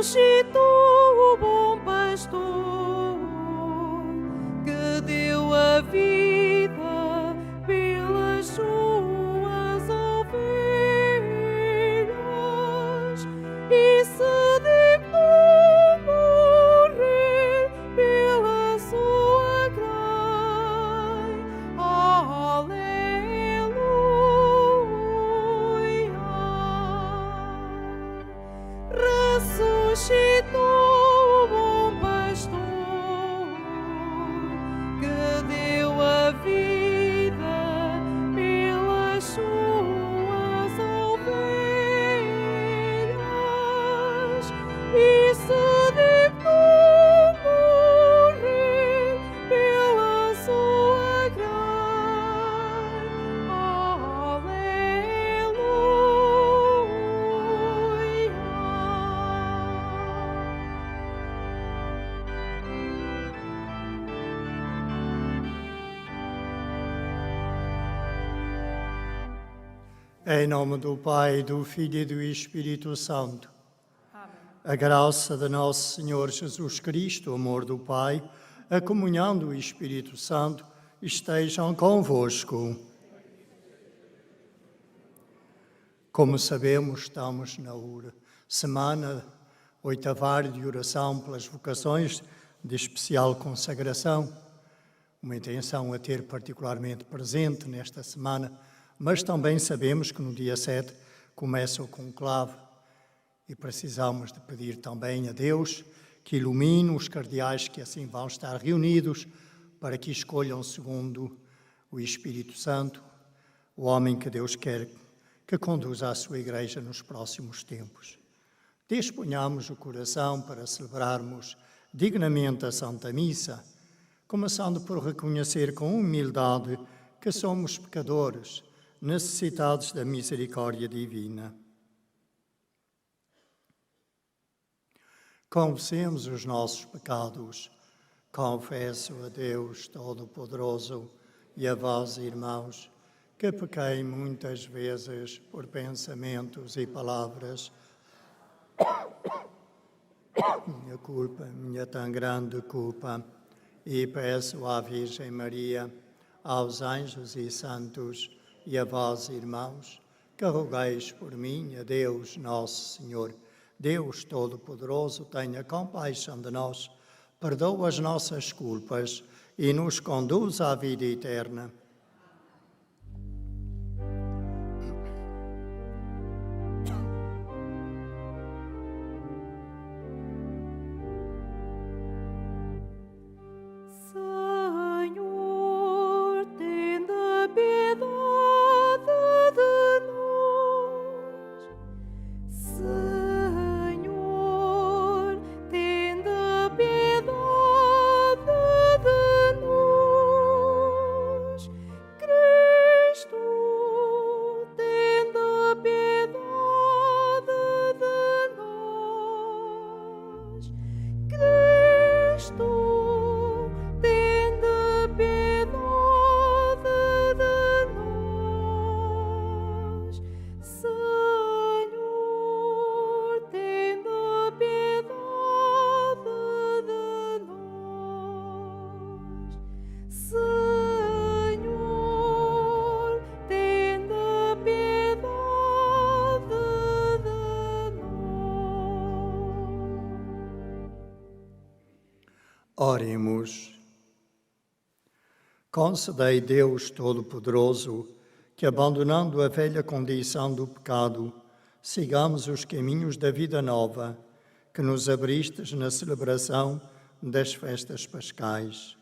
ressuscitou o bom pastor, que deu a vida pelas suas ovelhas e se dignou morrer pela sua grei. Aleluia. Ressuscitou o bom pastor, que deu a vida pelas suas ovelhas e se dignou morrer pela sua grei. Em nome do Pai, do Filho e do Espírito Santo. Amém. A graça de nosso Senhor Jesus Cristo, o amor do Pai, a comunhão do Espírito Santo estejam convosco. Como sabemos, estamos na semana oitavária de oração pelas vocações de especial consagração, uma intenção a ter particularmente presente nesta semana, mas também sabemos que no dia 7 começa o conclave e precisamos de pedir também a Deus que ilumine os cardeais que assim vão estar reunidos para que escolham segundo o Espírito Santo o homem que Deus quer que conduza a sua Igreja nos próximos tempos. Disponhamos o coração para celebrarmos dignamente a Santa Missa, começando por reconhecer com humildade que somos pecadores, necessitados da misericórdia divina. Confessemos os nossos pecados. Confesso a Deus Todo-Poderoso e a vós, irmãos, que pequei muitas vezes por pensamentos e palavras. Minha culpa, minha tão grande culpa, e peço à Virgem Maria, aos anjos e santos, e a vós, irmãos, que rogueis por mim a Deus Nosso Senhor. Deus Todo-Poderoso, tenha compaixão de nós, perdoa as nossas culpas e nos conduz à vida eterna. Oremos. Concedei, Deus Todo-Poderoso, que, abandonando a velha condição do pecado, sigamos os caminhos da vida nova, que nos abristes na celebração das festas pascais.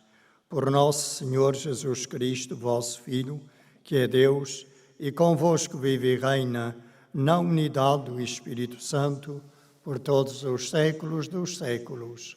Por nosso Senhor Jesus Cristo, vosso Filho, que é Deus, e convosco vive e reina, na unidade do Espírito Santo, por todos os séculos dos séculos.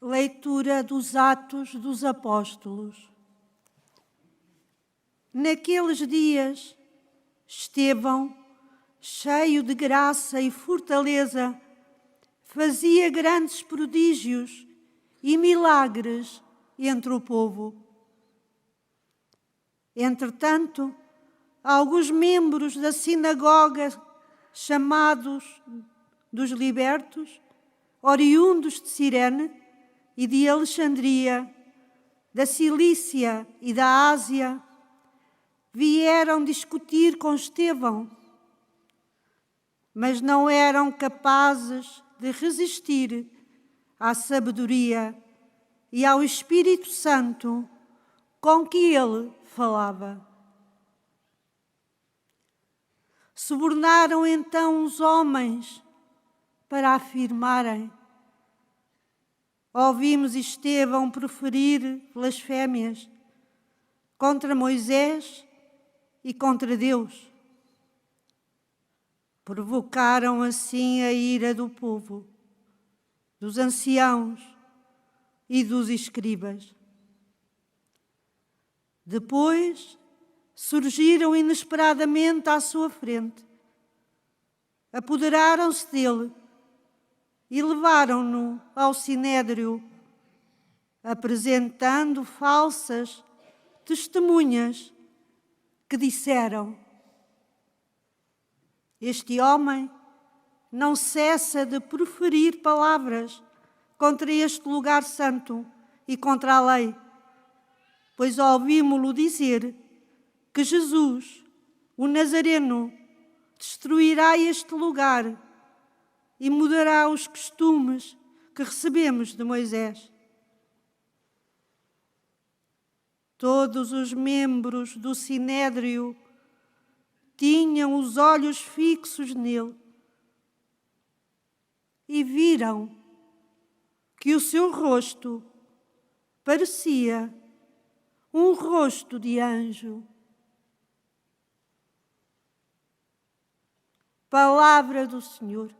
Leitura dos Atos dos Apóstolos. Naqueles dias, Estevão, cheio de graça e fortaleza, fazia grandes prodígios e milagres entre o povo. Entretanto, alguns membros da sinagoga, chamados dos libertos, oriundos de Cirene e de Alexandria, da Cilícia e da Ásia, vieram discutir com Estevão, mas não eram capazes de resistir à sabedoria e ao Espírito Santo com que ele falava. Subornaram então os homens para afirmarem: ouvimos Estevão proferir blasfémias contra Moisés e contra Deus. Provocaram assim a ira do povo, dos anciãos e dos escribas. Depois surgiram inesperadamente à sua frente, apoderaram-se dele e levaram-no ao sinédrio, apresentando falsas testemunhas que disseram: este homem não cessa de proferir palavras contra este lugar santo e contra a lei, pois ouvimos-lo dizer que Jesus, o Nazareno, destruirá este lugar e mudará os costumes que recebemos de Moisés. Todos os membros do sinédrio tinham os olhos fixos nele e viram que o seu rosto parecia um rosto de anjo. Palavra do Senhor.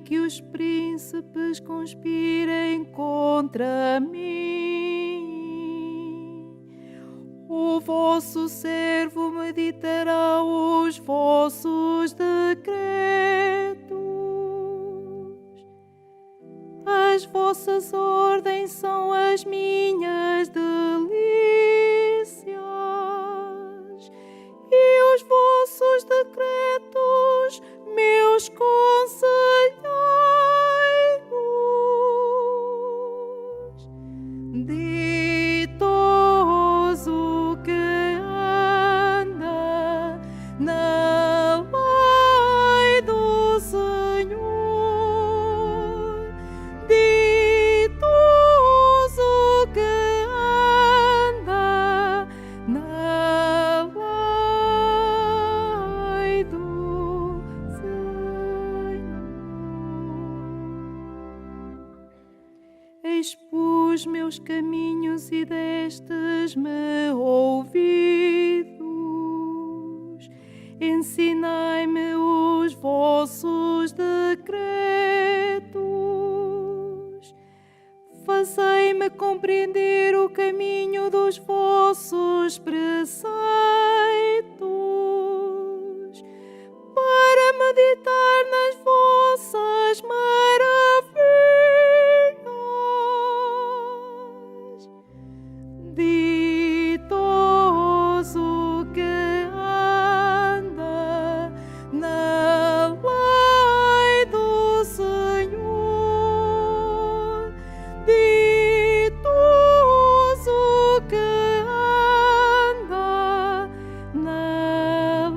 Que os príncipes conspirem contra mim, o vosso servo meditará os vossos decretos. As vossas ordens são as minhas delícias e os vossos decretos meus conselheiros. Ditoso que anda na lei do Senhor, ditoso que anda na lei do Senhor. Expus meus caminhos e destes-me ouvidos. Ensinai-me os dos vossos decretos. Fazei-me compreender o caminho dos vossos preceitos, para meditar nas vossas maravilhas. Ditoso que anda na lei do Senhor, ditoso que anda na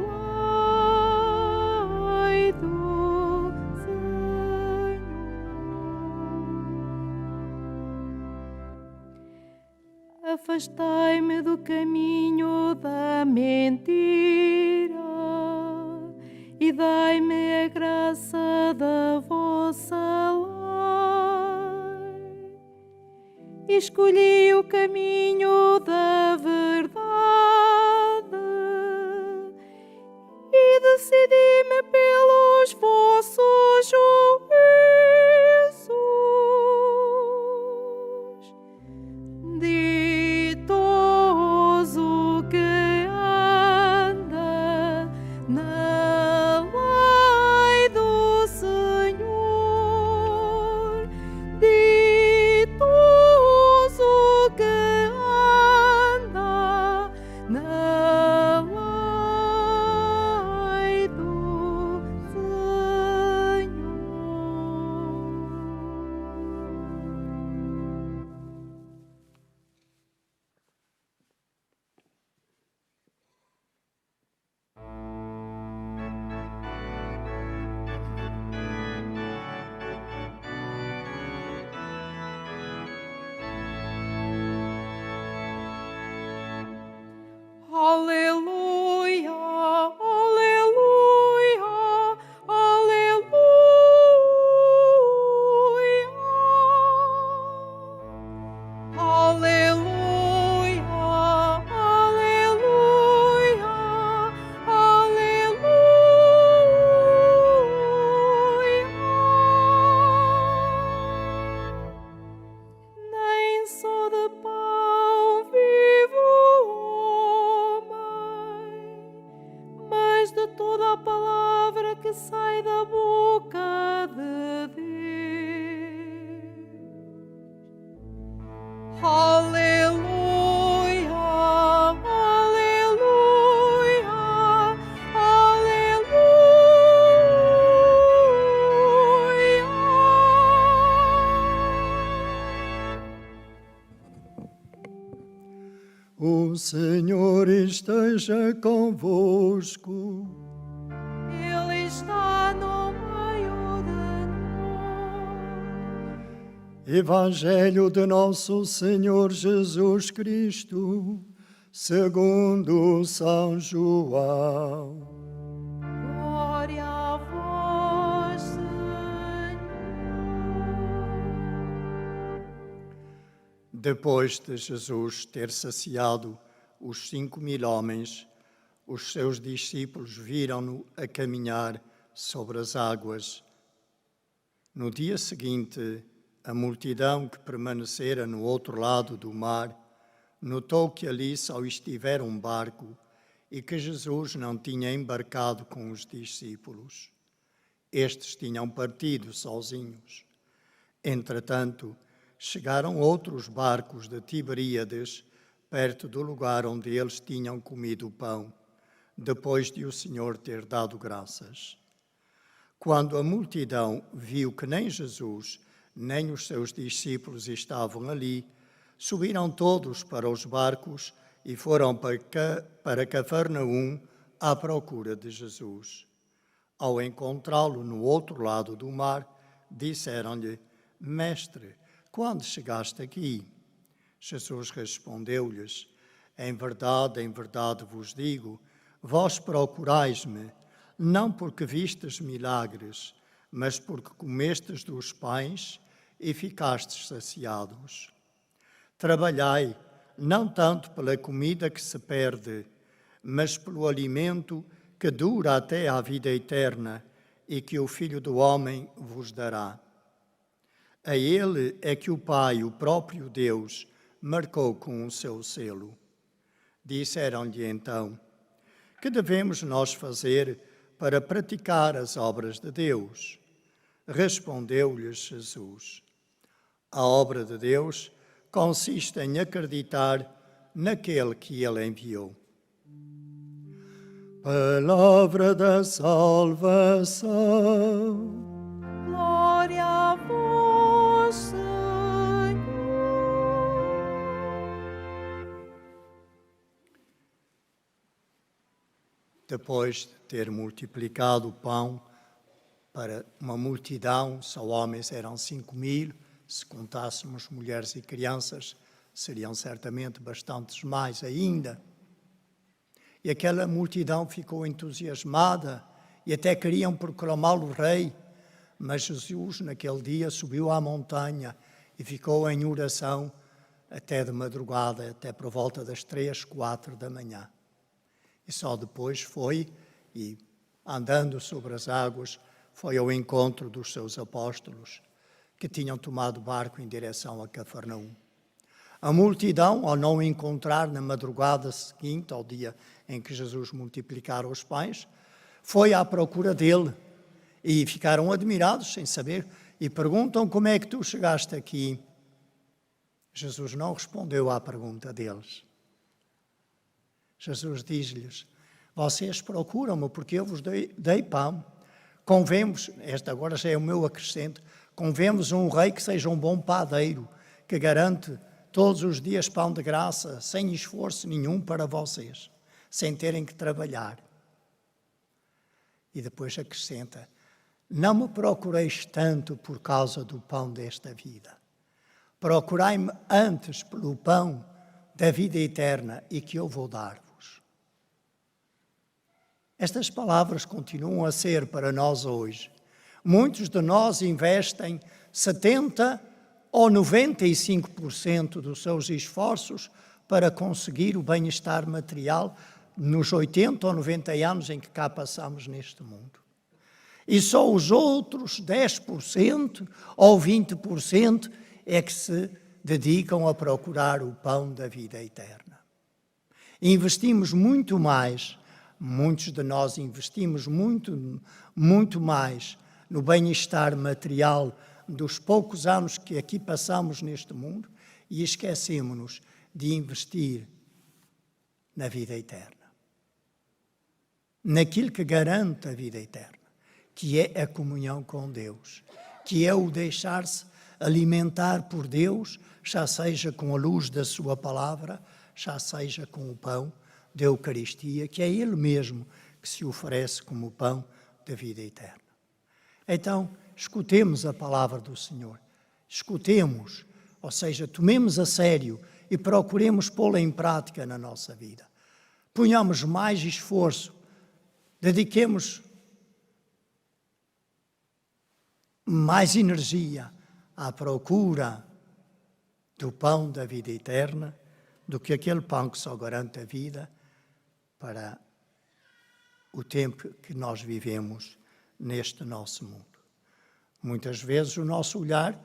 lei do Senhor. Afastai-me do caminho da mentira e dai-me a graça da vossa lei. Escolhi o caminho da verdade e decidi-me pelos vossos juízos. Ditoso que anda na lei do Senhor, ditoso que anda na lei do Senhor. Aleluia, aleluia, aleluia. Aleluia, aleluia, aleluia. Nem só de pão vive o homem, mas de toda a palavra que sai da boca de Deus. Aleluia, aleluia, aleluia. O Senhor esteja convosco. Ele está no meio de nós. Evangelho de nosso Senhor Jesus Cristo, segundo São João. Glória a vós, Senhor. Depois de Jesus ter saciado os 5.000 homens, os seus discípulos viram-no a caminhar sobre as águas. No dia seguinte, a multidão que permanecera no outro lado do mar notou que ali só estivera um barco e que Jesus não tinha embarcado com os discípulos. Estes tinham partido sozinhos. Entretanto, chegaram outros barcos de Tiberíades, perto do lugar onde eles tinham comido o pão, depois de o Senhor ter dado graças. Quando a multidão viu que nem Jesus, nem os seus discípulos estavam ali, subiram todos para os barcos e foram para Cafarnaum à procura de Jesus. Ao encontrá-lo no outro lado do mar, disseram-lhe: Mestre, quando chegaste aqui? Jesus respondeu-lhes: em verdade vos digo, vós procurais-me, não porque vistes milagres, mas porque comestes dos pães e ficastes saciados. Trabalhai, não tanto pela comida que se perde, mas pelo alimento que dura até à vida eterna e que o Filho do Homem vos dará. A ele é que o Pai, o próprio Deus, marcou com o seu selo. Disseram-lhe então: que devemos nós fazer para praticar as obras de Deus? Respondeu-lhes Jesus: a obra de Deus consiste em acreditar naquele que ele enviou. Palavra da salvação. Glória a vós, Senhor. Depois de ter multiplicado o pão para uma multidão, só homens eram 5.000, se contássemos mulheres e crianças, seriam certamente bastantes mais ainda. E aquela multidão ficou entusiasmada e até queriam proclamá-lo rei, mas Jesus naquele dia subiu à montanha e ficou em oração até de madrugada, até por volta das 3, 4 da manhã. E só depois foi, e andando sobre as águas, foi ao encontro dos seus apóstolos, que tinham tomado barco em direção a Cafarnaum. A multidão, ao não encontrar na madrugada seguinte, ao dia em que Jesus multiplicara os pães, foi à procura dele e ficaram admirados sem saber e perguntam: como é que tu chegaste aqui? Jesus não respondeu à pergunta deles. Jesus diz-lhes: vocês procuram-me porque eu vos dei pão. Convém-vos, este agora já é o meu acrescento, convém-vos um rei que seja um bom padeiro, que garante todos os dias pão de graça, sem esforço nenhum para vocês, sem terem que trabalhar. E depois acrescenta: não me procureis tanto por causa do pão desta vida. Procurai-me antes pelo pão da vida eterna e que eu vou dar-vos. Estas palavras continuam a ser para nós hoje. Muitos de nós investem 70% ou 95% dos seus esforços para conseguir o bem-estar material nos 80 ou 90 anos em que cá passamos neste mundo. E só os outros 10% ou 20% é que se dedicam a procurar o pão da vida eterna. Investimos muito mais, muitos de nós investimos muito mais no bem-estar material dos poucos anos que aqui passamos neste mundo e esquecemos-nos de investir na vida eterna. Naquilo que garante a vida eterna, que é a comunhão com Deus, que é o deixar-se alimentar por Deus, já seja com a luz da sua palavra, já seja com o pão da Eucaristia, que é Ele mesmo que se oferece como o pão da vida eterna. Então, escutemos a palavra do Senhor, escutemos, ou seja, tomemos a sério e procuremos pô-la em prática na nossa vida. Ponhamos mais esforço, dediquemos mais energia à procura do pão da vida eterna do que aquele pão que só garante a vida para o tempo que nós vivemos neste nosso mundo. Muitas vezes o nosso olhar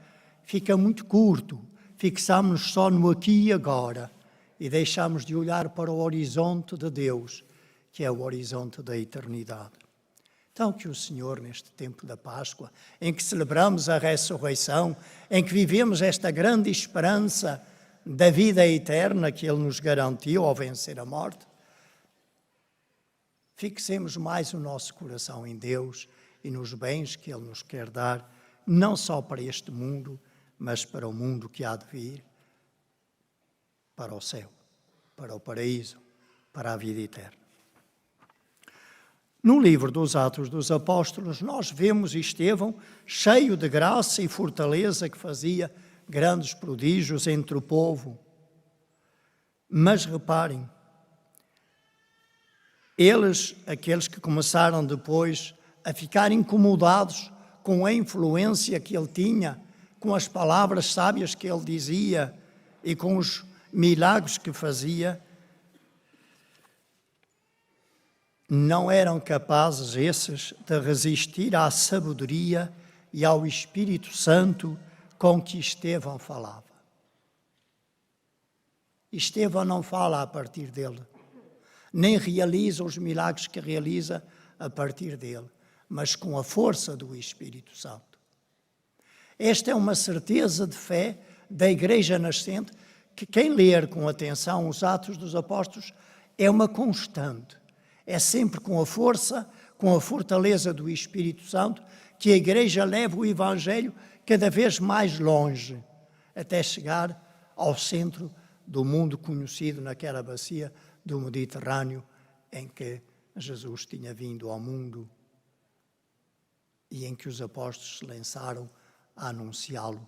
fica muito curto, fixamos-nos só no aqui e agora e deixamos de olhar para o horizonte de Deus, que é o horizonte da eternidade. Então que o Senhor, neste tempo da Páscoa, em que celebramos a ressurreição, em que vivemos esta grande esperança da vida eterna que Ele nos garantiu ao vencer a morte, fixemos mais o nosso coração em Deus e nos bens que Ele nos quer dar, não só para este mundo, mas para o mundo que há de vir, para o céu, para o paraíso, para a vida eterna. No livro dos Atos dos Apóstolos, nós vemos Estevão cheio de graça e fortaleza, que fazia grandes prodígios entre o povo. Mas reparem, aqueles que começaram depois a ficar incomodados com a influência que ele tinha, com as palavras sábias que ele dizia e com os milagres que fazia, não eram capazes esses de resistir à sabedoria e ao Espírito Santo com que Estevão falava. Estevão não fala a partir dele, nem realiza os milagres que realiza a partir dele, mas com a força do Espírito Santo. Esta é uma certeza de fé da Igreja nascente, que quem ler com atenção os Atos dos Apóstolos é uma constante. É sempre com a força, com a fortaleza do Espírito Santo, que a Igreja leva o Evangelho cada vez mais longe, até chegar ao centro do mundo conhecido naquela bacia do Mediterrâneo em que Jesus tinha vindo ao mundo e em que os apóstolos se lançaram a anunciá-lo.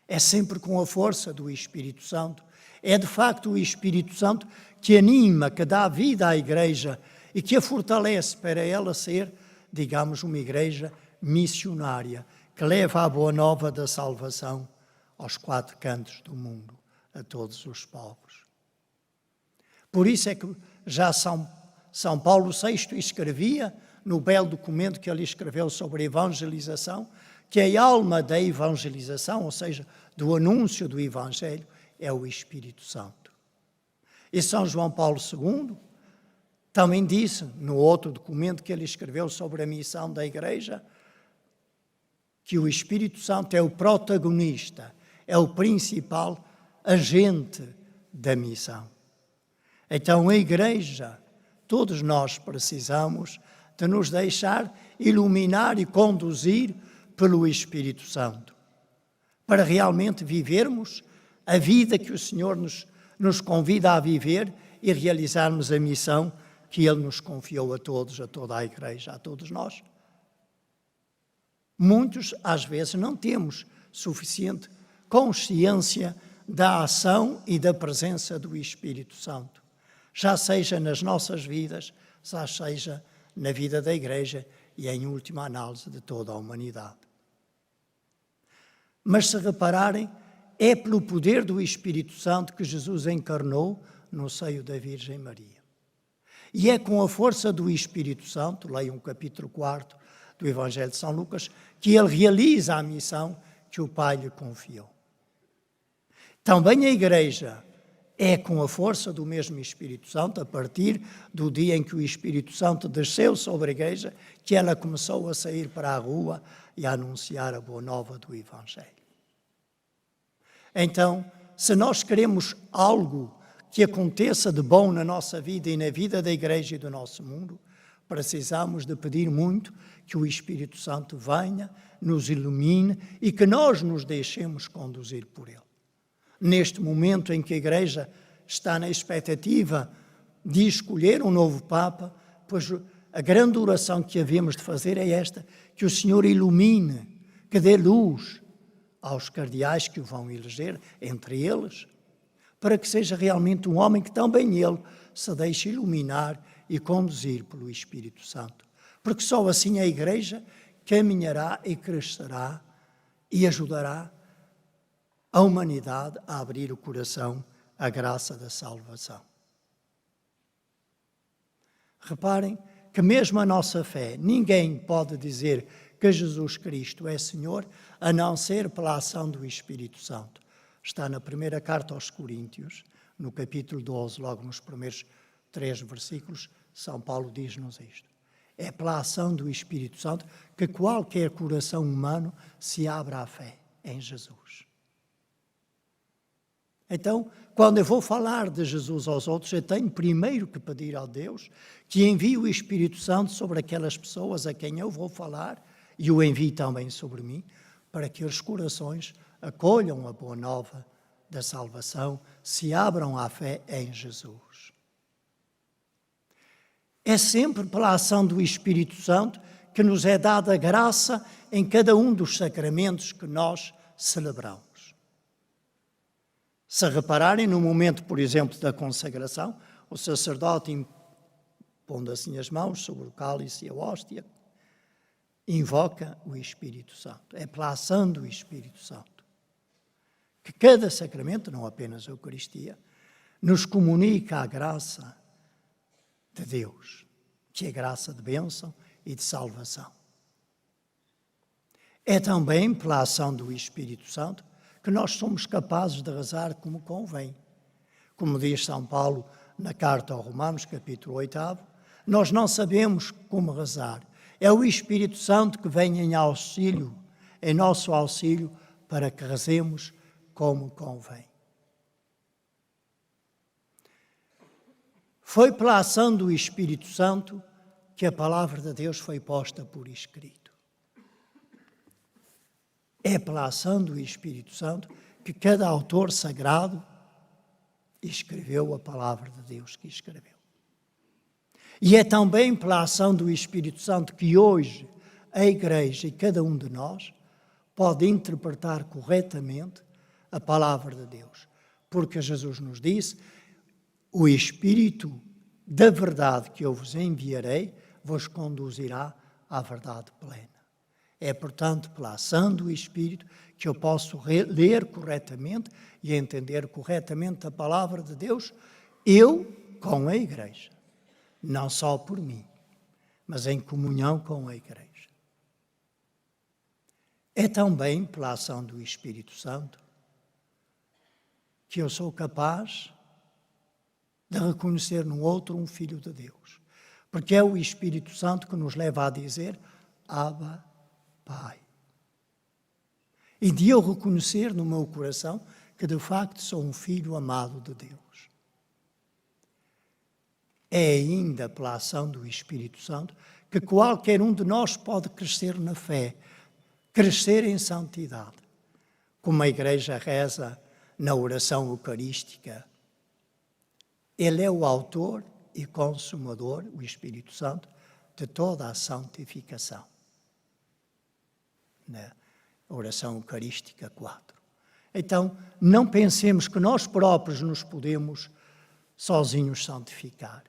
É sempre com a força do Espírito Santo. É de facto o Espírito Santo que anima, que dá vida à Igreja e que a fortalece para ela ser, digamos, uma Igreja missionária, que leva a boa nova da salvação aos quatro cantos do mundo, a todos os povos. Por isso é que já São Paulo VI escrevia, no belo documento que ele escreveu sobre a evangelização, que a alma da evangelização, ou seja, do anúncio do Evangelho, é o Espírito Santo. E São João Paulo II também disse, no outro documento que ele escreveu sobre a missão da Igreja, que o Espírito Santo é o protagonista, é o principal agente da missão. Então a Igreja, todos nós precisamos de nos deixar iluminar e conduzir pelo Espírito Santo, para realmente vivermos a vida que o Senhor nos convida a viver e realizarmos a missão que Ele nos confiou a todos, a toda a Igreja, a todos nós. Muitos, às vezes, não temos suficiente consciência da ação e da presença do Espírito Santo, já seja nas nossas vidas, já seja na vida da Igreja e, em última análise, de toda a humanidade. Mas, se repararem, é pelo poder do Espírito Santo que Jesus encarnou no seio da Virgem Maria. E é com a força do Espírito Santo, leiam o capítulo 4 do Evangelho de São Lucas, que ele realiza a missão que o Pai lhe confiou. Também a Igreja é com a força do mesmo Espírito Santo, a partir do dia em que o Espírito Santo desceu sobre a Igreja, que ela começou a sair para a rua e a anunciar a boa nova do Evangelho. Então, se nós queremos algo que aconteça de bom na nossa vida e na vida da Igreja e do nosso mundo, precisamos de pedir muito que o Espírito Santo venha, nos ilumine e que nós nos deixemos conduzir por Ele. Neste momento em que a Igreja está na expectativa de escolher um novo Papa, pois a grande oração que havemos de fazer é esta, que o Senhor ilumine, que dê luz aos cardeais que o vão eleger, entre eles, para que seja realmente um homem que também ele se deixe iluminar e conduzir pelo Espírito Santo. Porque só assim a Igreja caminhará e crescerá e ajudará a humanidade a abrir o coração à graça da salvação. Reparem que mesmo a nossa fé, ninguém pode dizer que Jesus Cristo é Senhor, a não ser pela ação do Espírito Santo. Está na primeira carta aos Coríntios, no capítulo 12, logo nos primeiros 3 versículos, São Paulo diz-nos isto. É pela ação do Espírito Santo que qualquer coração humano se abre à fé em Jesus. Então, quando eu vou falar de Jesus aos outros, eu tenho primeiro que pedir a Deus que envie o Espírito Santo sobre aquelas pessoas a quem eu vou falar e o envie também sobre mim, para que os corações acolham a boa nova da salvação, se abram à fé em Jesus. É sempre pela ação do Espírito Santo que nos é dada a graça em cada um dos sacramentos que nós celebramos. Se repararem, no momento, por exemplo, da consagração, o sacerdote, pondo assim as mãos sobre o cálice e a hóstia, invoca o Espírito Santo. É pela ação do Espírito Santo que cada sacramento, não apenas a Eucaristia, nos comunica a graça de Deus, que é graça de bênção e de salvação. É também pela ação do Espírito Santo que nós somos capazes de rezar como convém. Como diz São Paulo na carta aos Romanos, capítulo 8, nós não sabemos como rezar. É o Espírito Santo que vem em nosso auxílio, para que rezemos como convém. Foi pela ação do Espírito Santo que a palavra de Deus foi posta por escrito. É pela ação do Espírito Santo que cada autor sagrado escreveu a palavra de Deus que escreveu. E é também pela ação do Espírito Santo que hoje a Igreja e cada um de nós pode interpretar corretamente a palavra de Deus. Porque Jesus nos disse: o Espírito da verdade que eu vos enviarei vos conduzirá à verdade plena. É, portanto, pela ação do Espírito que eu posso ler corretamente e entender corretamente a palavra de Deus, eu com a Igreja. Não só por mim, mas em comunhão com a Igreja. É também pela ação do Espírito Santo que eu sou capaz de reconhecer no outro um filho de Deus. Porque é o Espírito Santo que nos leva a dizer: Abba, Pai. E de eu reconhecer no meu coração que de facto sou um filho amado de Deus. É ainda pela ação do Espírito Santo que qualquer um de nós pode crescer na fé, crescer em santidade, como a Igreja reza na oração eucarística. Ele é o autor e consumador, o Espírito Santo, de toda a santificação. Na oração eucarística 4. Então, não pensemos que nós próprios nos podemos sozinhos santificar.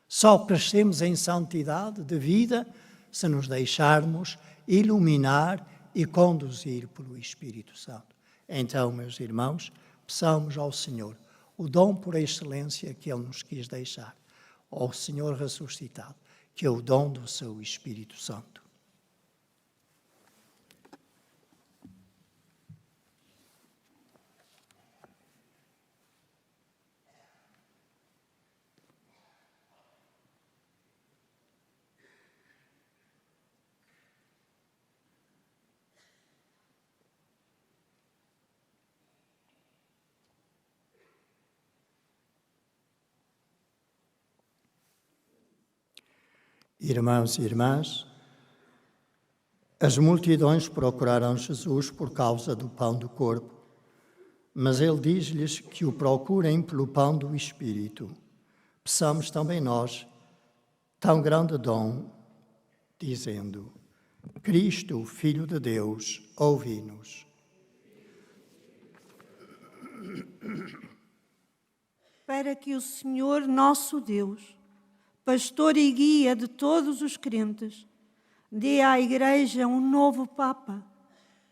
Só crescemos em santidade de vida se nos deixarmos iluminar e conduzir pelo Espírito Santo. Então, meus irmãos, peçamos ao Senhor o dom por excelência que Ele nos quis deixar, ao Senhor ressuscitado, que é o dom do seu Espírito Santo. Irmãos e irmãs, as multidões procuraram Jesus por causa do pão do corpo, mas ele diz-lhes que o procurem pelo pão do Espírito. Peçamos também nós tão grande dom, dizendo: Cristo, Filho de Deus, ouvi-nos. Para que o Senhor nosso Deus, pastor e guia de todos os crentes, dê à Igreja um novo Papa,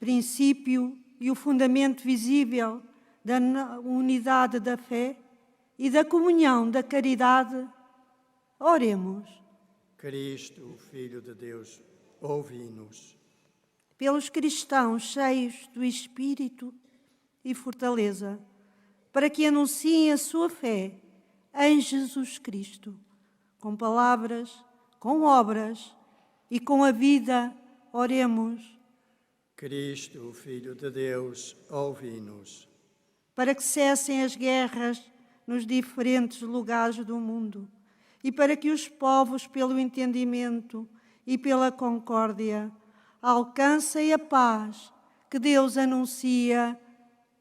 princípio e o fundamento visível da unidade da fé e da comunhão da caridade, oremos. Cristo, Filho de Deus, ouvi-nos. Pelos cristãos cheios do Espírito e fortaleza, para que anunciem a sua fé em Jesus Cristo, com palavras, com obras e com a vida, oremos. Cristo, Filho de Deus, ouvi-nos. Para que cessem as guerras nos diferentes lugares do mundo e para que os povos, pelo entendimento e pela concórdia, alcancem a paz que Deus anuncia,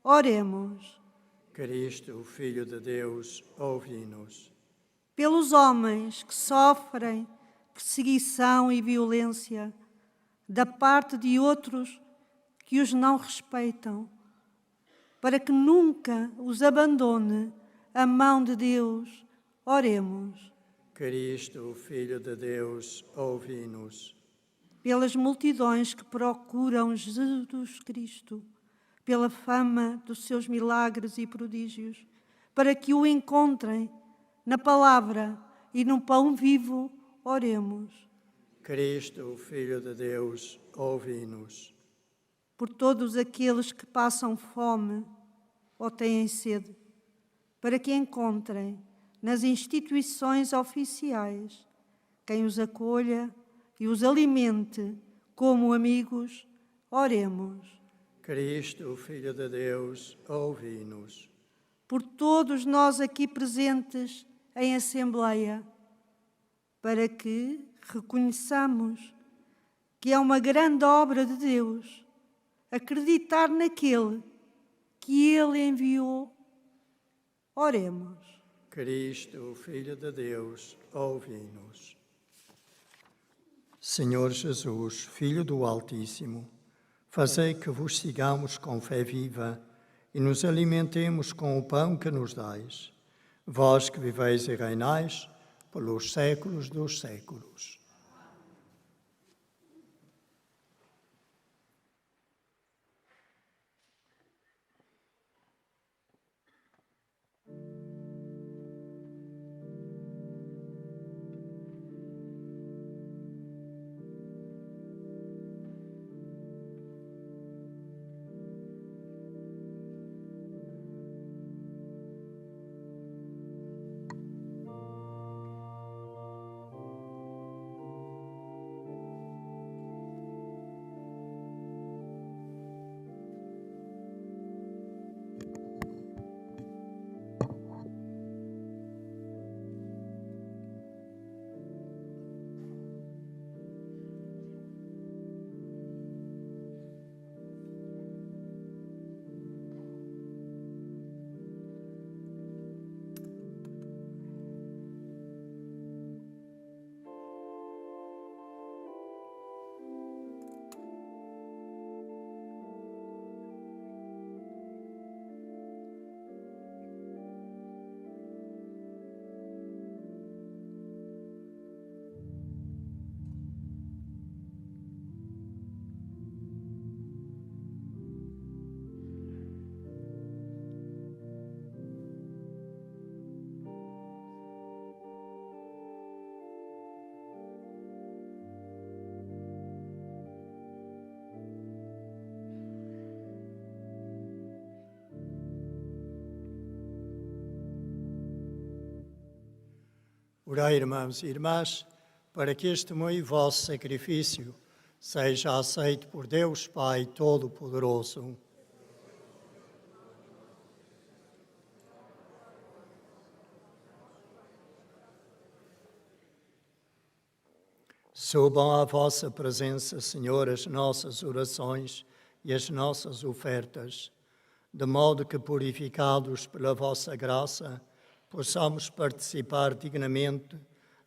oremos. Cristo, Filho de Deus, ouvi-nos. Pelos homens que sofrem perseguição e violência da parte de outros que os não respeitam, para que nunca os abandone a mão de Deus, oremos. Cristo, Filho de Deus, ouvi-nos. Pelas multidões que procuram Jesus Cristo, pela fama dos seus milagres e prodígios, para que o encontrem na palavra e no pão vivo, oremos. Cristo, Filho de Deus, ouvi-nos. Por todos aqueles que passam fome ou têm sede, para que encontrem nas instituições oficiais quem os acolha e os alimente como amigos, oremos. Cristo, Filho de Deus, ouvi-nos. Por todos nós aqui presentes em Assembleia, para que reconheçamos que é uma grande obra de Deus acreditar naquele que Ele enviou, oremos. Cristo, Filho de Deus, ouvi-nos. Senhor Jesus, Filho do Altíssimo, fazei que vos sigamos com fé viva e nos alimentemos com o pão que nos dais. Vós que viveis e reinais pelos séculos dos séculos. Orai, irmãos e irmãs, para que este meu e vosso sacrifício seja aceito por Deus Pai Todo-Poderoso. Subam à vossa presença, Senhor, as nossas orações e as nossas ofertas, de modo que, purificados pela vossa graça, possamos participar dignamente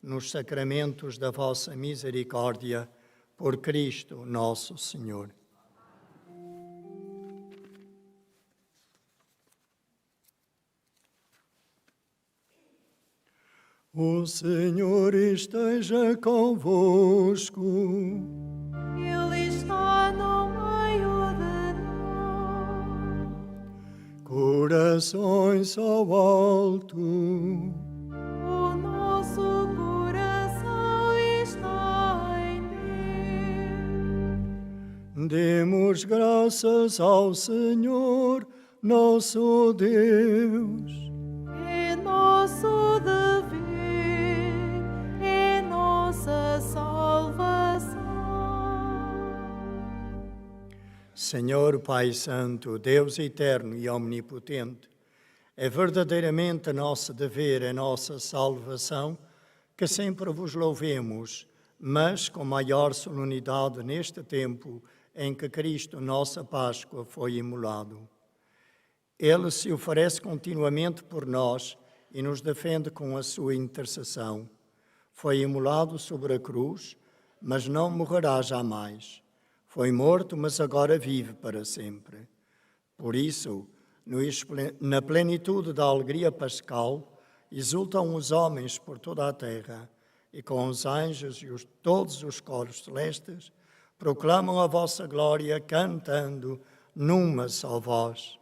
nos sacramentos da vossa misericórdia, por Cristo nosso Senhor. O Senhor esteja convosco. Ele está no meio de nós. Corações ao alto. O nosso coração está em Deus. Demos graças ao Senhor, nosso Deus. É nosso dever, é nossa salvação. Senhor Pai Santo, Deus eterno e omnipotente, é verdadeiramente nosso dever, a nossa salvação, que sempre vos louvemos, mas com maior solenidade neste tempo em que Cristo, nossa Páscoa, foi imolado. Ele se oferece continuamente por nós e nos defende com a sua intercessão. Foi imolado sobre a cruz, mas não morrerá jamais. Foi morto, mas agora vive para sempre. Por isso, na plenitude da alegria pascal, exultam os homens por toda a terra, e com os anjos e todos os coros celestes, proclamam a vossa glória, cantando numa só voz.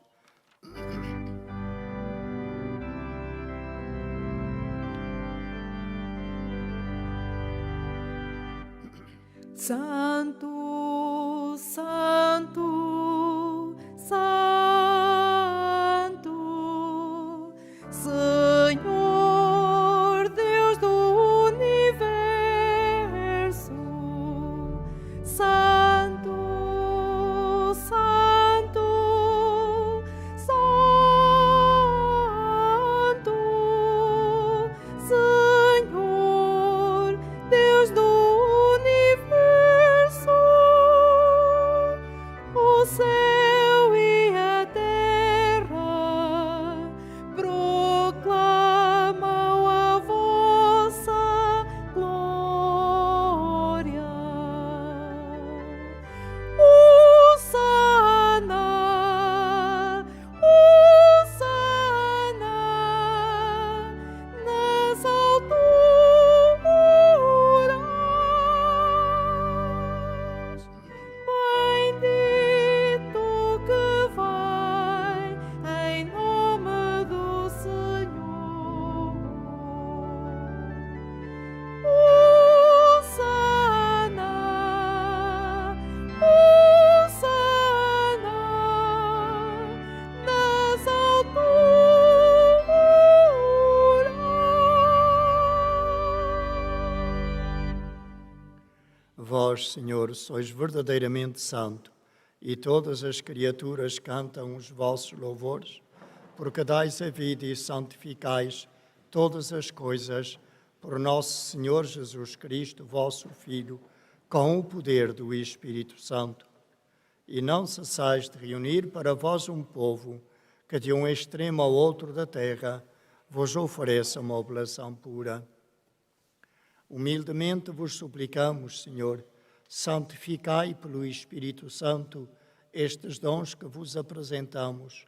Santo, Santo, Santo, Senhor Deus do universo. Santo, Santo, Santo, Senhor Deus do universo. O céu e a terra proclamam a vossa glória. Hosana, Hosana nas alturas. Bendito que vai em nome do Senhor. Hosana, Hosana nas alturas. Vós, Senhor, sois verdadeiramente santo, e todas as criaturas cantam os vossos louvores, porque dais a vida e santificais todas as coisas por nosso Senhor Jesus Cristo, vosso Filho, com o poder do Espírito Santo. E não cessais de reunir para vós um povo que de um extremo ao outro da terra vos ofereça uma oblação pura. Humildemente vos suplicamos, Senhor, santificai pelo Espírito Santo estes dons que vos apresentamos,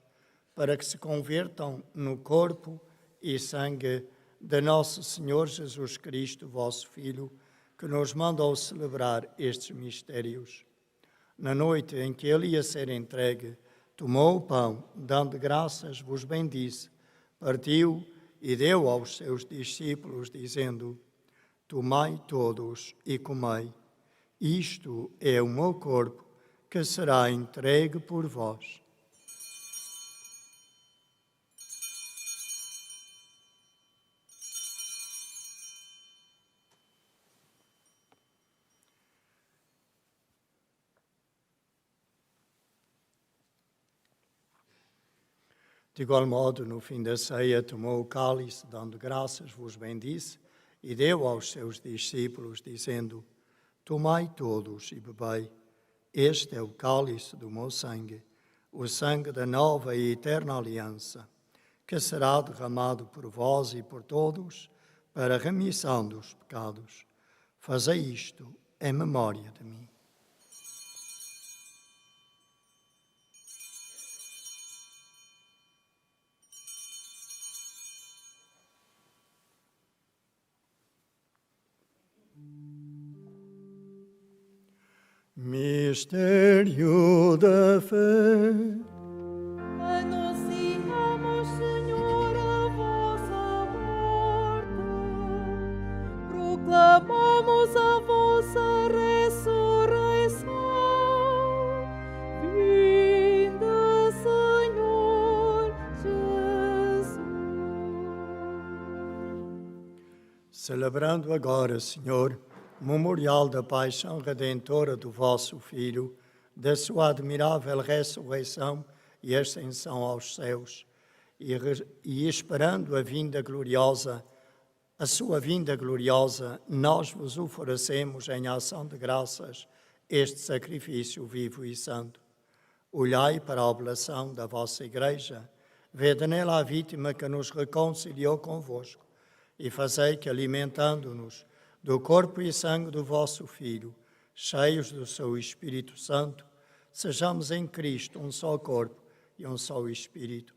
para que se convertam no corpo e sangue de nosso Senhor Jesus Cristo, vosso Filho, que nos mandou celebrar estes mistérios. Na noite em que ele ia ser entregue, tomou o pão, dando graças, vos bendisse, partiu e deu aos seus discípulos, dizendo: Tomai todos e comei. Isto é o meu corpo, que será entregue por vós. De igual modo, no fim da ceia, tomou o cálice, dando graças, vos bendisse, e deu aos seus discípulos, dizendo: Tomai todos e bebei. Este é o cálice do meu sangue, o sangue da nova e eterna aliança, que será derramado por vós e por todos para a remissão dos pecados. Fazei isto em memória de mim. Mistério da fé. Anunciamos, Senhor, a vossa morte, proclamamos a vossa ressurreição. Vinde, Senhor Jesus. Celebrando agora, Senhor, o memorial da paixão redentora do vosso Filho, da sua admirável ressurreição e ascensão aos céus, e esperando a sua vinda gloriosa, nós vos oferecemos em ação de graças este sacrifício vivo e santo. Olhai para a oblação da vossa Igreja, vede nela a vítima que nos reconciliou convosco, e fazei que, alimentando-nos do corpo e sangue do vosso Filho, cheios do seu Espírito Santo, sejamos em Cristo um só corpo e um só Espírito.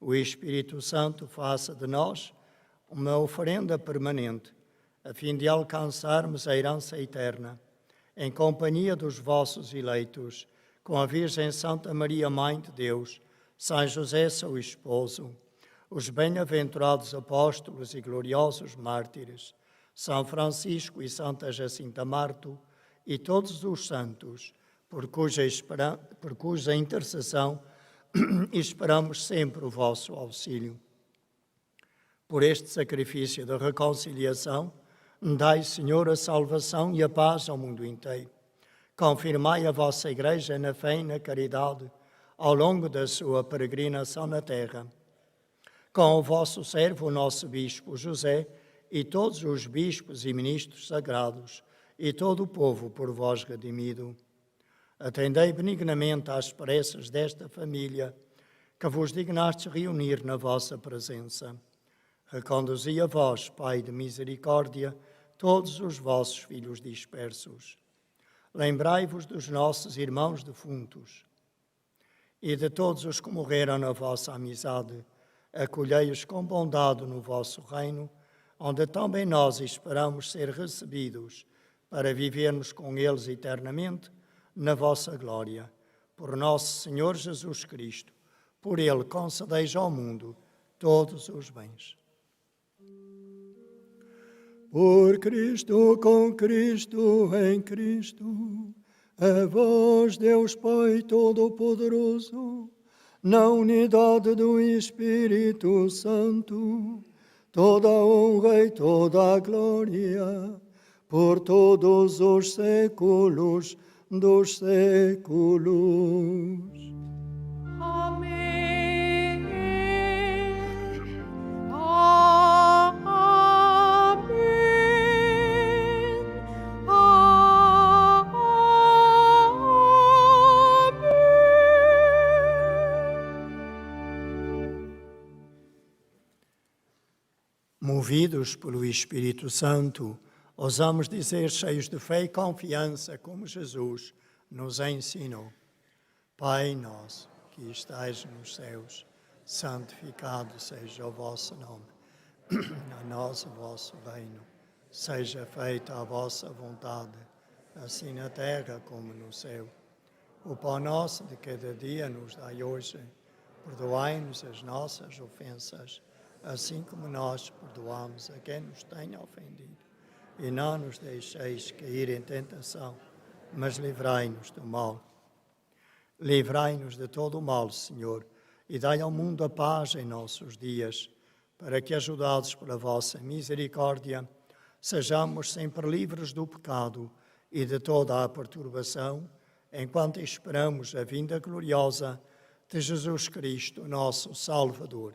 O Espírito Santo faça de nós uma oferenda permanente, a fim de alcançarmos a herança eterna, em companhia dos vossos eleitos, com a Virgem Santa Maria, Mãe de Deus, São José, seu esposo, os bem-aventurados apóstolos e gloriosos mártires, São Francisco e Santa Jacinta Marto, e todos os santos, por cuja intercessão esperamos sempre o vosso auxílio. Por este sacrifício de reconciliação, dai, Senhor, a salvação e a paz ao mundo inteiro. Confirmai a vossa Igreja na fé e na caridade ao longo da sua peregrinação na terra. Com o vosso servo, o nosso Bispo José, e todos os bispos e ministros sagrados, e todo o povo por vós redimido. Atendei benignamente às preces desta família, que vos dignastes reunir na vossa presença. Reconduzi a vós, Pai de misericórdia, todos os vossos filhos dispersos. Lembrai-vos dos nossos irmãos defuntos e de todos os que morreram na vossa amizade. Acolhei-os com bondade no vosso reino, onde também nós esperamos ser recebidos, para vivermos com eles eternamente na vossa glória. Por nosso Senhor Jesus Cristo, por Ele concedeis ao mundo todos os bens. Por Cristo, com Cristo, em Cristo, a vós, Deus Pai Todo-Poderoso, na unidade do Espírito Santo, toda a honra e toda a glória, por todos os séculos dos séculos. Amém. Movidos pelo Espírito Santo, ousamos dizer, cheios de fé e confiança, como Jesus nos ensinou: Pai nosso, que estais nos céus, santificado seja o vosso nome. A nós o vosso reino. Seja feita a vossa vontade, assim na terra como no céu. O pão nosso de cada dia nos dai hoje. Perdoai-nos as nossas ofensas, assim como nós perdoamos a quem nos tenha ofendido. E não nos deixeis cair em tentação, mas livrai-nos do mal. Livrai-nos de todo o mal, Senhor, e dai ao mundo a paz em nossos dias, para que, ajudados pela vossa misericórdia, sejamos sempre livres do pecado e de toda a perturbação, enquanto esperamos a vinda gloriosa de Jesus Cristo, nosso Salvador.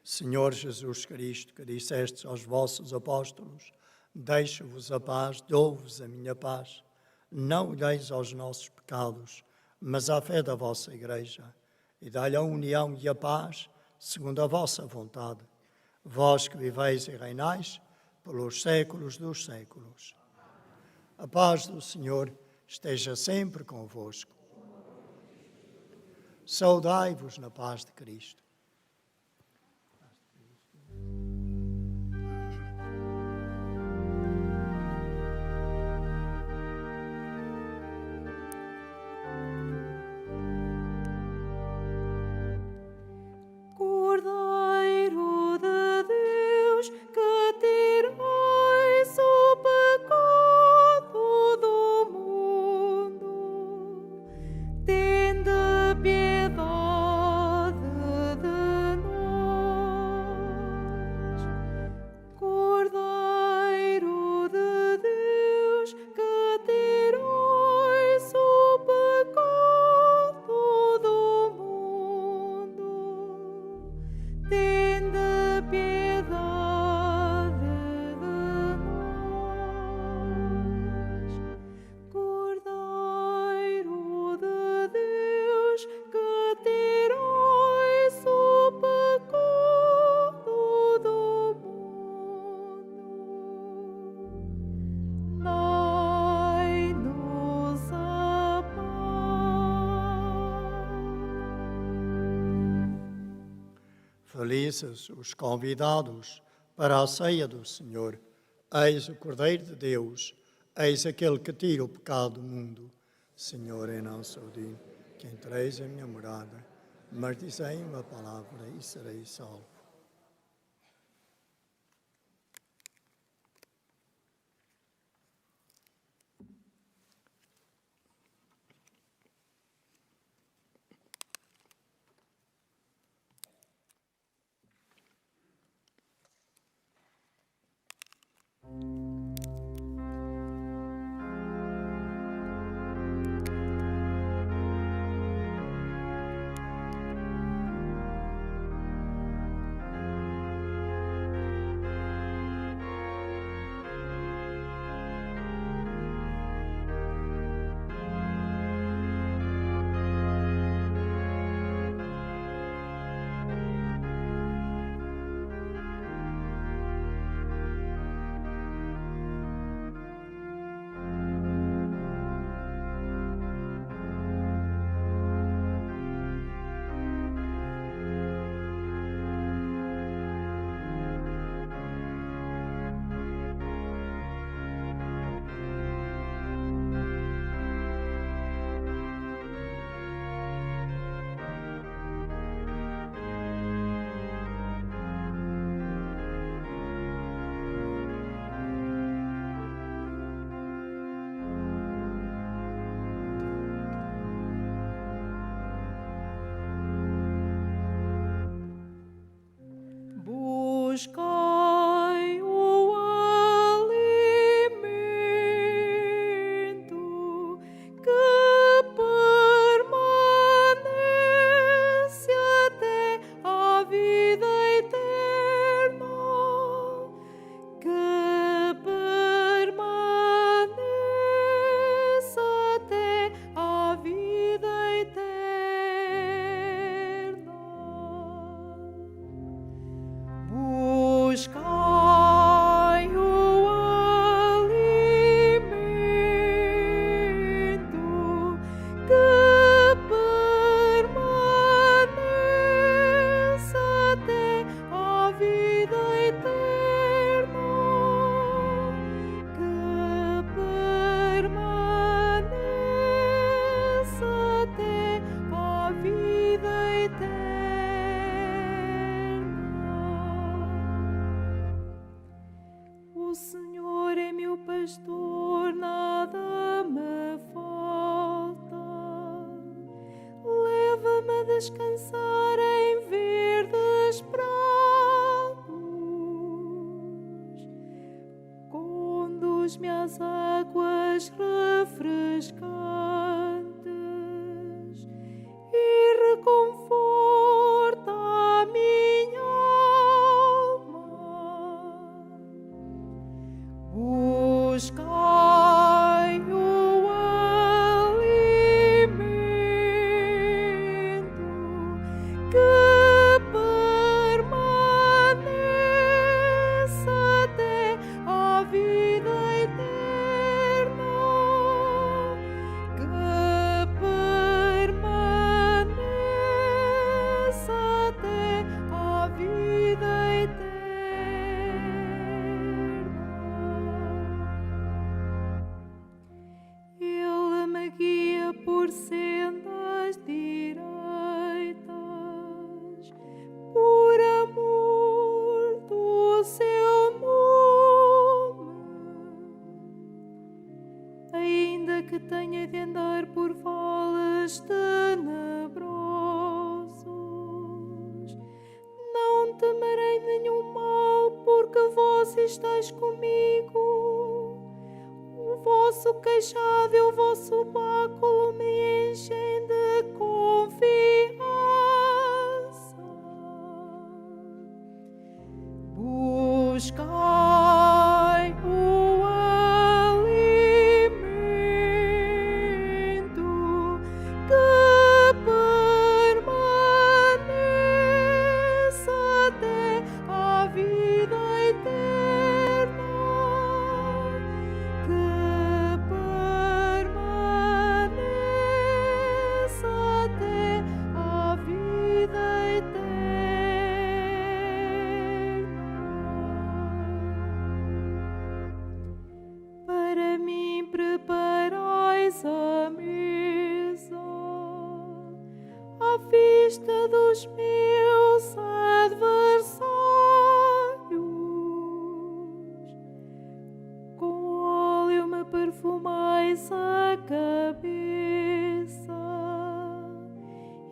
Senhor Jesus Cristo, que dissestes aos vossos apóstolos: deixo-vos a paz, dou-vos a minha paz. Não olheis aos nossos pecados, mas à fé da vossa Igreja, e dai-lhe a união e a paz, segundo a vossa vontade. Vós que viveis e reinais pelos séculos dos séculos. A paz do Senhor esteja sempre convosco. Saudai-vos na paz de Cristo. Cordeiro de Deus, que tirais o pecado do mundo, tende piedade de nós. Cordeiro de Deus, que tirais o pecado do mundo, tende piedade de nós. Cordeiro de Deus, que tirais o pecado do mundo, dai-nos a paz. Felizes os convidados para a ceia do Senhor. Eis o Cordeiro de Deus, eis aquele que tira o pecado do mundo. Senhor, eu não sou digno que entreis em minha morada, mas dizei uma palavra e serei salvo. descansar em verdes prados. Conduz-me às águas refrescantes e reconforta a minha alma. Buscai o alimento que permanece até à vida eterna, que permanece até à vida eterna. Ele me guia por sendas direitas, por amor do seu nome. Ainda que tenha de andar por vales tenebrosos, não temerei nenhum mal, porque vós estáis comigo. O vosso queixado e o vosso báculo me enchem de confiança. Buscai o alimento que permanece até à vida eterna, que permanece até à vida eterna. Para mim preparais a mesa à vista dos meus adversários. Com óleo me perfumais a cabeça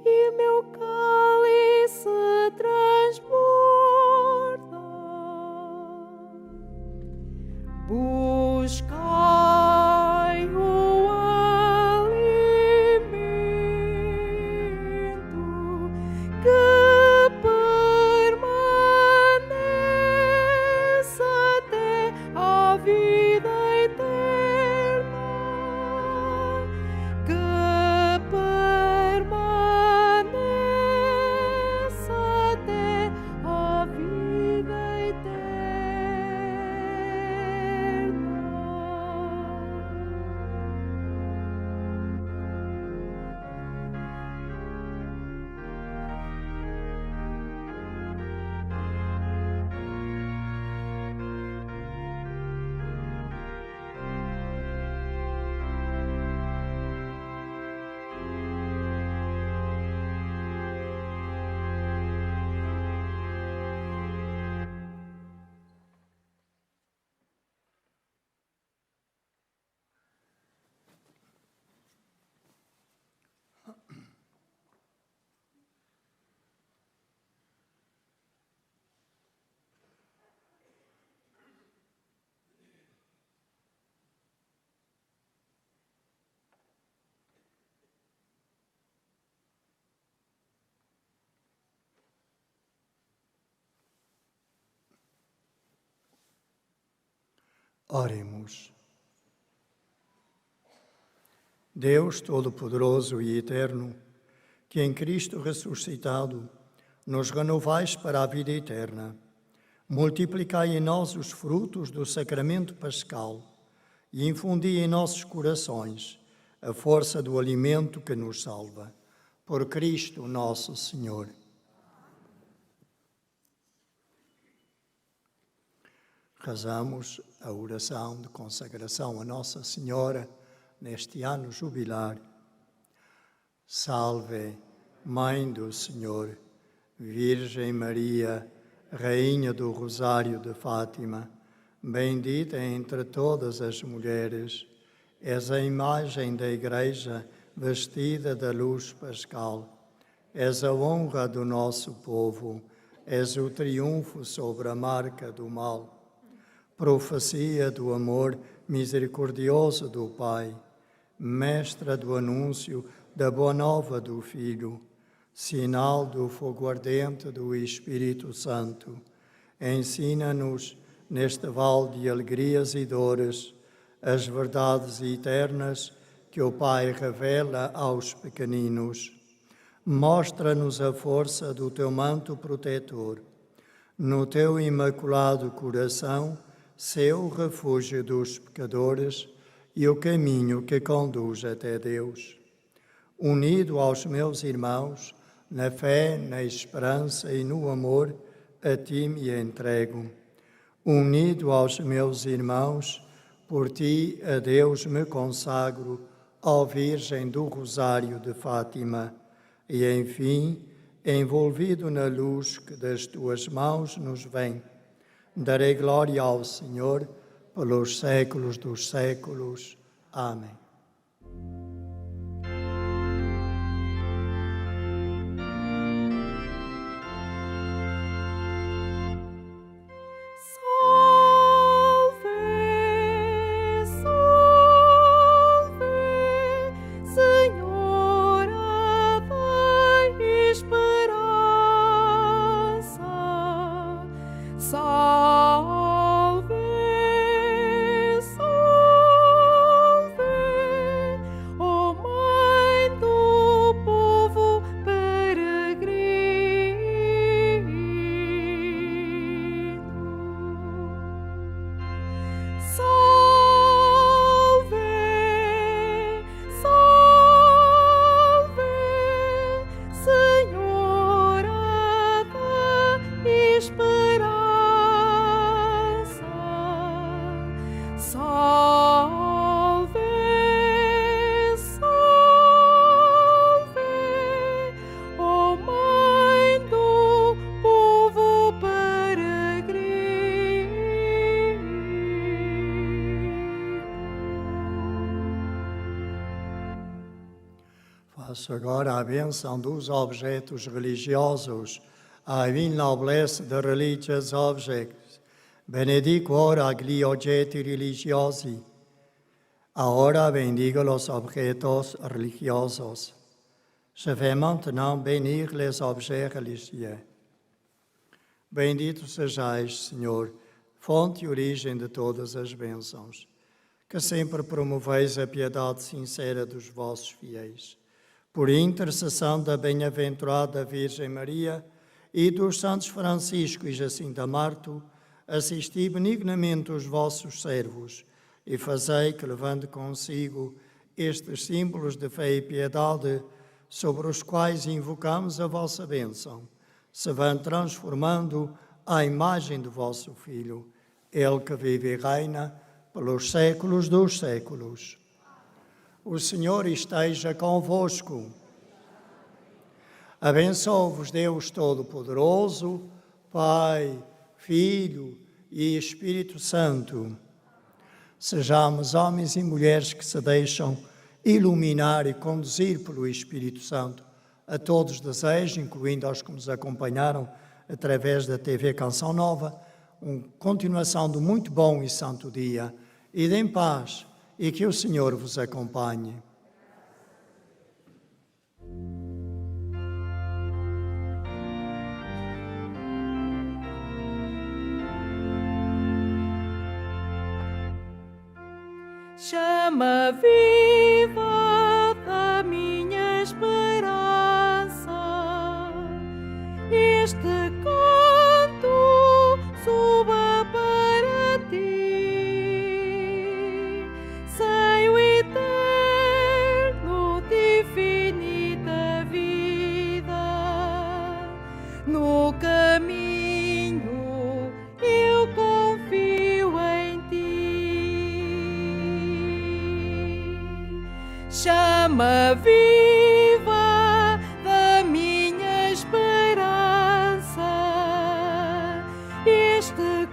e meu cálice transborda. Buscai o alimento que permanece até à vida eterna, que permanece até à vida eterna. Oremos. Deus Todo-Poderoso e Eterno, que em Cristo ressuscitado nos renovais para a vida eterna, multiplicai em nós os frutos do sacramento pascal e infundi em nossos corações a força do alimento que nos salva. Por Cristo nosso Senhor. Rezamos a oração de consagração a Nossa Senhora neste ano jubilar. Salve, Mãe do Senhor, Virgem Maria, Rainha do Rosário de Fátima, bendita entre todas as mulheres, és a imagem da Igreja vestida da luz pascal. és a honra do nosso povo, és o triunfo sobre a marca do mal. Profecia do amor misericordioso do Pai, mestra do anúncio da boa nova do Filho, sinal do fogo ardente do Espírito Santo, ensina-nos, neste vale de alegrias e dores, as verdades eternas que o Pai revela aos pequeninos. Mostra-nos a força do teu manto protetor. No teu imaculado coração, sê o refúgio dos pecadores e o caminho que conduz até Deus. Unido aos meus irmãos, na fé, na esperança e no amor, a ti me entrego. Unido aos meus irmãos, por ti a Deus me consagro, ó Virgem do Rosário de Fátima. E, enfim, envolvido na luz que das tuas mãos nos vem, darei glória ao Senhor pelos séculos dos séculos. Amém. Faço agora a bênção dos objetos religiosos. In noblesse de religious objects. Benedico ora gli oggetti religiosi. Ahora bendigo los objetos religiosos. Je vais maintenant bénir les objets religieux. Bendito sejais, Senhor, fonte e origem de todas as bênçãos, que sempre promoveis a piedade sincera dos vossos fiéis. Por intercessão da bem-aventurada Virgem Maria e dos santos Francisco e Jacinta Marto, assisti benignamente os vossos servos e fazei que, levando consigo estes símbolos de fé e piedade, sobre os quais invocamos a vossa bênção, se vão transformando à imagem do vosso Filho, Ele que vive e reina pelos séculos dos séculos. O Senhor esteja convosco. Abençoe-vos Deus Todo-Poderoso, Pai, Filho e Espírito Santo. Sejamos homens e mulheres que se deixam iluminar e conduzir pelo Espírito Santo. A todos desejo, incluindo aos que nos acompanharam através da TV Canção Nova, uma continuação do muito bom e santo dia. Ide em paz e que o Senhor vos acompanhe. Chama viva da minha esperança, este canto suba para ti, seio eterno de infinita vida, no caminho eu confio em ti. Chama viva da minha esperança, este